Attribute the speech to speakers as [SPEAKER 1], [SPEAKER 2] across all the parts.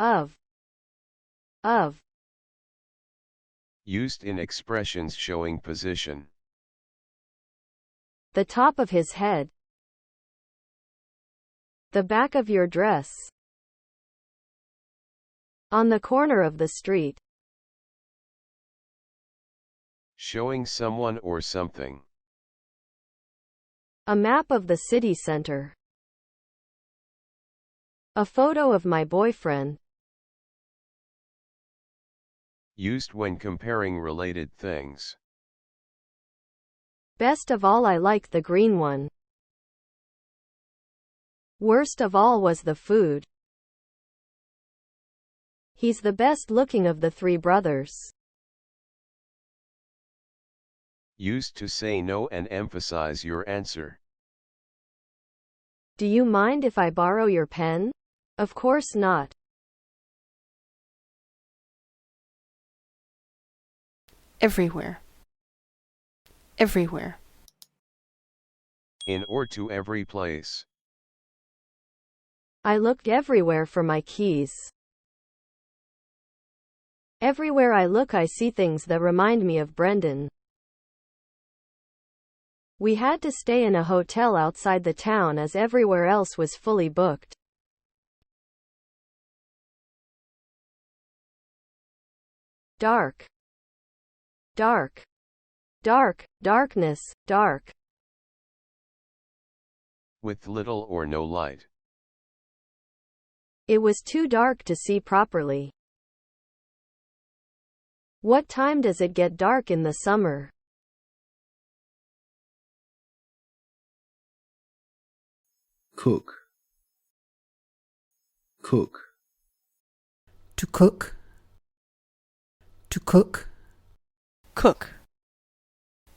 [SPEAKER 1] of, of.
[SPEAKER 2] Used in expressions showing position.
[SPEAKER 1] The top of his head. The back of your dress. On the corner of the street.
[SPEAKER 2] Showing someone or something.
[SPEAKER 1] A map of the city center. A photo of my boyfriend.
[SPEAKER 2] Used when comparing related things.
[SPEAKER 1] Best of all, I like the green one. Worst of all was the food. He's the best looking of the three brothers.
[SPEAKER 2] Used to say no and emphasize your answer.
[SPEAKER 1] Do you mind if I borrow your pen? Of course not.
[SPEAKER 3] Everywhere. Everywhere.
[SPEAKER 2] In or to every place.
[SPEAKER 1] I looked everywhere for my keys. Everywhere I look, I see things that remind me of Brendan. We had to stay in a hotel outside the town as everywhere else was fully booked. Dark. Dark. Dark, darkness, dark.
[SPEAKER 2] With little or no light.
[SPEAKER 1] It was too dark to see properly. What time does it get dark in the summer?
[SPEAKER 4] Cook. Cook.
[SPEAKER 5] To cook. To cook.
[SPEAKER 3] Cook.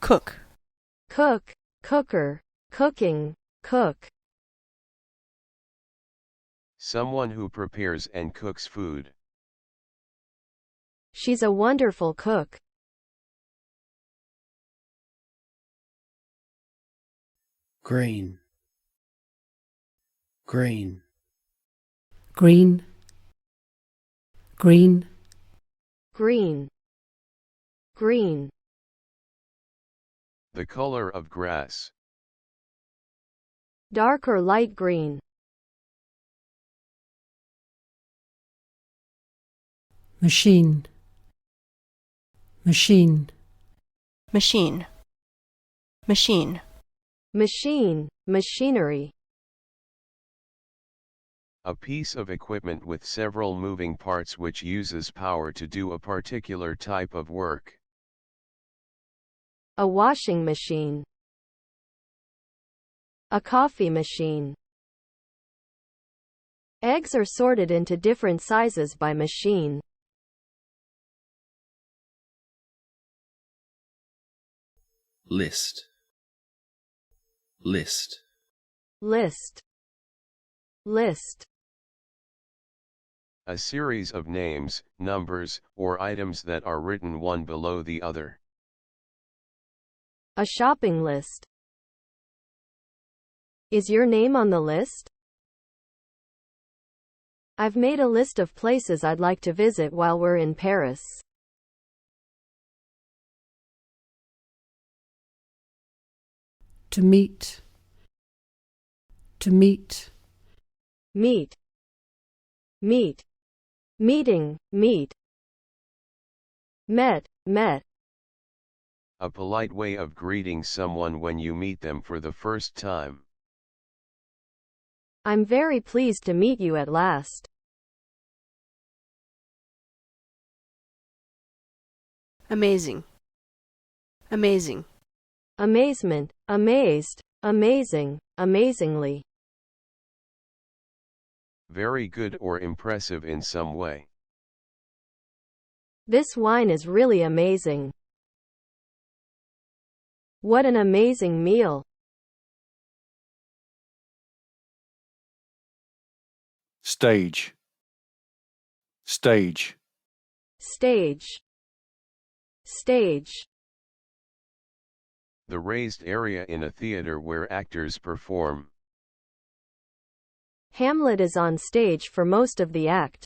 [SPEAKER 3] Cook.
[SPEAKER 1] Cook, cooker, cooking, cook.
[SPEAKER 2] Someone who prepares and cooks food.
[SPEAKER 1] She's a wonderful cook.
[SPEAKER 4] Green. Green.
[SPEAKER 5] Green. Green.
[SPEAKER 1] Green. Green.
[SPEAKER 2] The color of grass.
[SPEAKER 1] Dark or light green.
[SPEAKER 5] Machine. Machine.
[SPEAKER 3] Machine. Machine.
[SPEAKER 1] Machine, machinery.
[SPEAKER 2] A piece of equipment with several moving parts which uses power to do a particular type of work.
[SPEAKER 1] A washing machine. A coffee machine. Eggs are sorted into different sizes by machine.
[SPEAKER 4] List. List.
[SPEAKER 1] List. List.
[SPEAKER 2] A series of names, numbers, or items that are written one below the other.
[SPEAKER 1] A shopping list. Is your name on the list? I've made a list of places I'd like to visit while we're in Paris.
[SPEAKER 5] To meet. To meet.
[SPEAKER 1] Meet. Meet. Meeting, meet. Met, met.
[SPEAKER 2] A polite way of greeting someone when you meet them for the first time.
[SPEAKER 1] I'm very pleased to meet you at last.
[SPEAKER 3] Amazing. Amazing.
[SPEAKER 1] Amazement, amazed, amazing, amazingly.
[SPEAKER 2] Very good or impressive in some way.
[SPEAKER 1] This wine is really amazing. What an amazing meal.
[SPEAKER 6] Stage. Stage.
[SPEAKER 1] Stage. Stage.
[SPEAKER 2] The raised area in a theater where actors perform.
[SPEAKER 1] Hamlet is on stage for most of the act.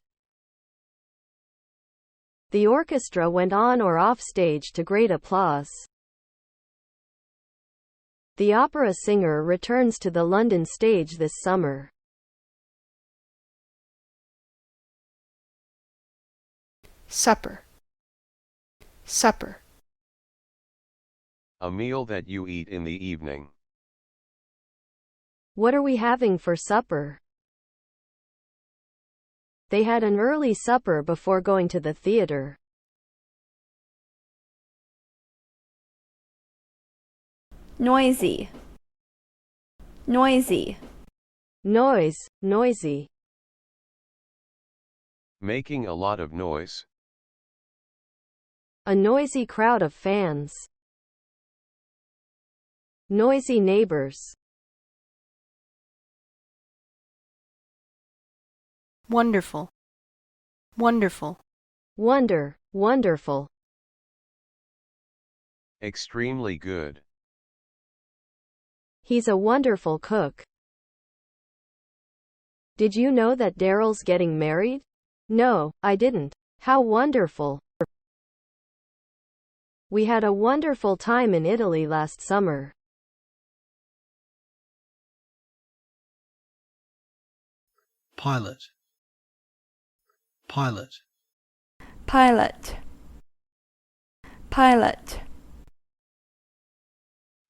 [SPEAKER 1] The orchestra went on or off stage to great applause. The opera singer returns to the London stage this summer.
[SPEAKER 3] Supper. Supper.
[SPEAKER 2] A meal that you eat in the evening.
[SPEAKER 1] What are we having for supper? They had an early supper before going to the theater.
[SPEAKER 7] Noisy. Noisy.
[SPEAKER 1] Noise, noisy.
[SPEAKER 2] Making a lot of noise.
[SPEAKER 1] A noisy crowd of fans. Noisy neighbors.
[SPEAKER 3] Wonderful. Wonderful.
[SPEAKER 1] Wonderful.
[SPEAKER 2] Extremely good.
[SPEAKER 1] He's a wonderful cook. Did you know that Daryl's getting married? No, I didn't. How wonderful. We had a wonderful time in Italy last summer.
[SPEAKER 4] Pilot. Pilot.
[SPEAKER 7] Pilot. Pilot.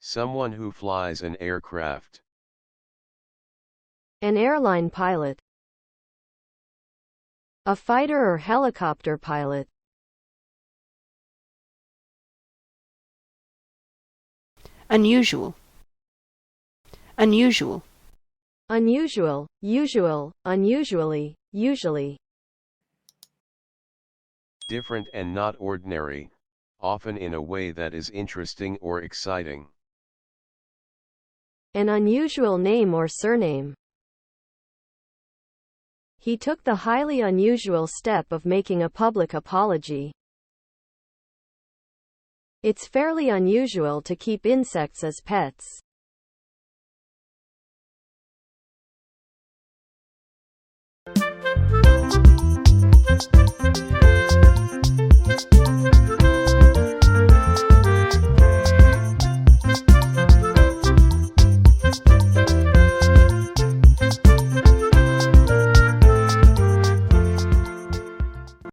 [SPEAKER 2] Someone who flies an aircraft.
[SPEAKER 1] An airline pilot. A fighter or helicopter pilot.
[SPEAKER 3] Unusual. Unusual.
[SPEAKER 1] Unusual, usual, unusually, usually.
[SPEAKER 2] Different and not ordinary, often in a way that is interesting or exciting.
[SPEAKER 1] An unusual name or surname. He took the highly unusual step of making a public apology. It's fairly unusual to keep insects as pets.